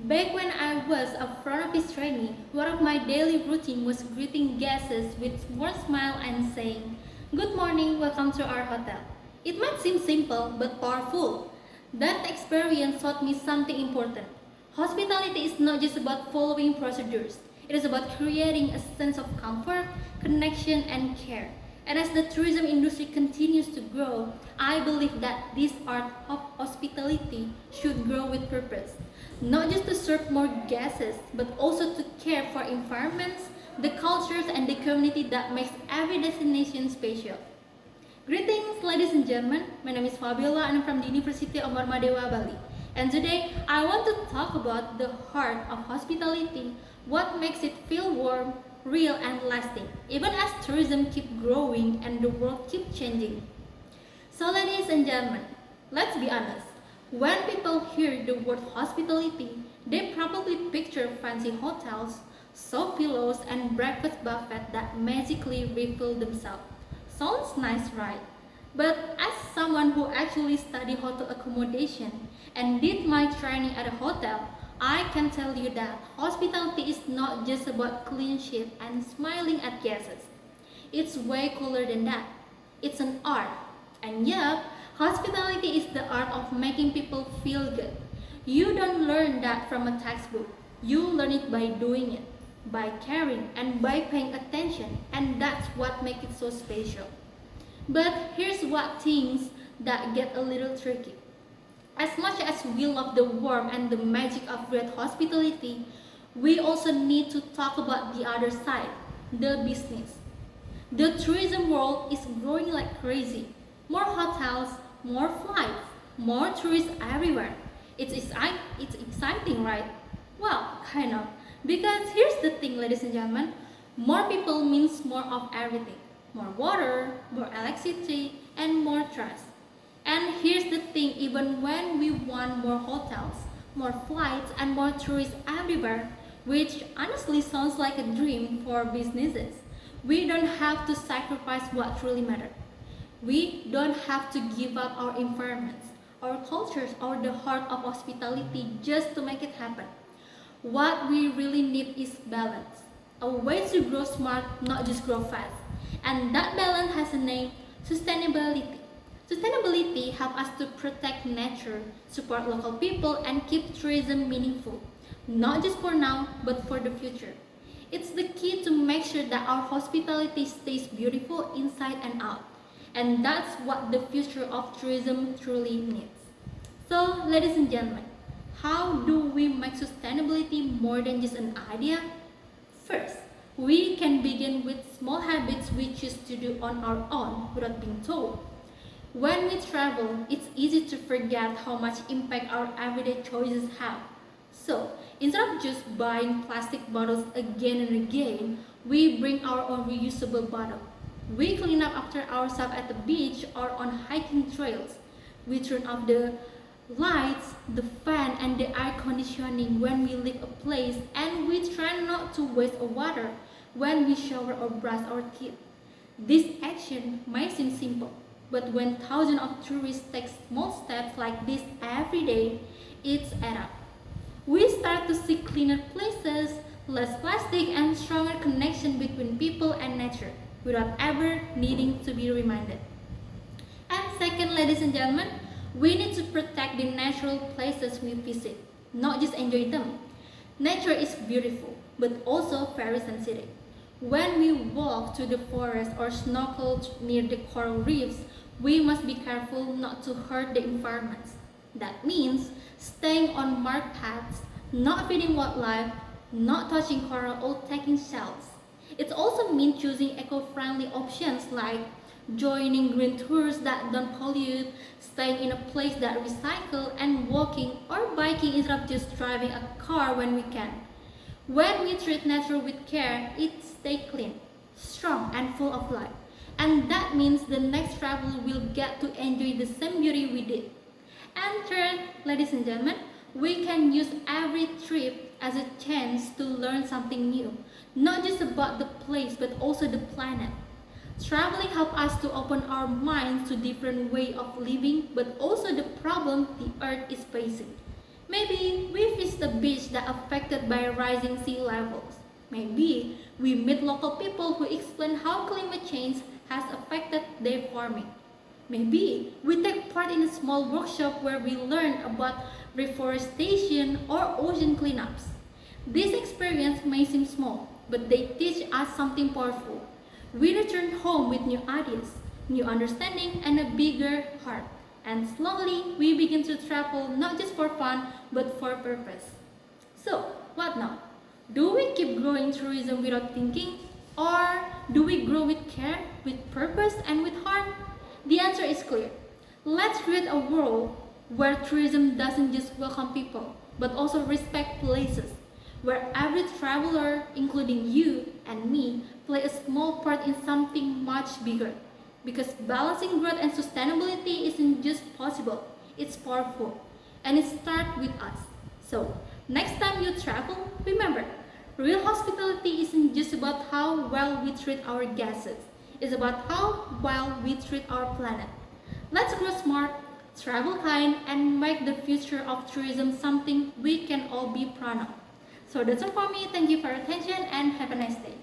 Back when I was a front office trainee, one of my daily routine was greeting guests with more smile and saying, "Good morning, welcome to our hotel." It might seem simple but powerful. That experience taught me something important. Hospitality is not just about following procedures. It is about creating a sense of comfort, connection, and care. And as the tourism industry continues to grow, I believe that this art of hospitality should grow with purpose. Not just to serve more guests, but also to care for environments, the cultures, and the community that makes every destination special. Greetings, ladies and gentlemen. My name is Fabiola and I'm from the University of Marmadewa, Bali. And today, I want to talk about the heart of hospitality, what makes it feel warm, real, and lasting, even as tourism keeps growing and the world keeps changing. So, ladies and gentlemen, let's be honest. When people hear the word hospitality, they probably picture fancy hotels, soft pillows, and breakfast buffet that magically refill themselves. Sounds nice, right? But as someone who actually studied hotel accommodation and did my training at a hotel, I can tell you that hospitality is not just about clean sheet and smiling at guests. It's way cooler than that. It's an art. And yeah, hospitality is the art of making people feel good. You don't learn that from a textbook. You learn it by doing it, by caring, and by paying attention. And that's what makes it so special. But here's what things that get a little tricky. As much as we love the warmth and the magic of great hospitality, we also need to talk about the other side, the business. The tourism world is growing like crazy. More hotels, more flights, more tourists everywhere. It's exciting, right? Well, kind of. Because here's the thing, ladies and gentlemen, more people means more of everything. More water, more electricity, and more trust. And here's the thing, even when we want more hotels, more flights, and more tourists everywhere, which honestly sounds like a dream for businesses, we don't have to sacrifice what truly matters. We don't have to give up our environments, our cultures, or the heart of hospitality just to make it happen. What we really need is balance. A way to grow smart, not just grow fast. And that balance has a name, sustainability. Sustainability helps us to protect nature, support local people, and keep tourism meaningful. Not just for now, but for the future. It's the key to make sure that our hospitality stays beautiful inside and out. And that's what the future of tourism truly needs. So, ladies and gentlemen, how do we make sustainability more than just an idea? First, we can begin with small habits we choose to do on our own without being told. When we travel, it's easy to forget how much impact our everyday choices have. So, instead of just buying plastic bottles again and again, we bring our own reusable bottle. We clean up after ourselves at the beach or on hiking trails. We turn off the lights, the fan, and the air conditioning when we leave a place, and we try not to waste water when we shower or brush our teeth. This action might seem simple, but when thousands of tourists take small steps like this every day, it's add up. We start to see cleaner places, less plastic, and stronger connection between people and nature without ever needing to be reminded. And second, ladies and gentlemen, we need to protect the natural places we visit, not just enjoy them. Nature is beautiful, but also very sensitive. When we walk through the forest or snorkel near the coral reefs, we must be careful not to hurt the environment. That means staying on marked paths, not feeding wildlife, not touching coral or taking shells. It also means choosing eco-friendly options like joining green tours that don't pollute, staying in a place that recycle, and walking or biking instead of just driving a car when we can. When we treat nature with care, it stays clean, strong, and full of life. And that means the next traveler will get to enjoy the same beauty we did. And third, ladies and gentlemen, we can use every trip as a chance to learn something new, not just about the place but also the planet. Traveling helps us to open our minds to different way of living but also the problem the earth is facing. Maybe we visit a beach that affected by rising sea levels. Maybe we meet local people who explain how climate change has affected their farming. Maybe we take part in a small workshop where we learn about reforestation or ocean cleanups. These experiences may seem small, but they teach us something powerful. We return home with new ideas, new understanding, and a bigger heart. And slowly, we begin to travel not just for fun, but for purpose. So, what now? Do we keep growing tourism without thinking? Or do we grow with care, with purpose, and with heart? The answer is clear. Let's create a world where tourism doesn't just welcome people, but also respect places, where every traveler, including you and me, play a small part in something much bigger. Because balancing growth and sustainability isn't just possible, it's powerful. And it starts with us. So, next time you travel, remember, real hospitality isn't just about how well we treat our guests, it's about how well we treat our planet. Let's grow smart, travel kind, and make the future of tourism something we can all be proud of. So that's all for me. Thank you for your attention and have a nice day.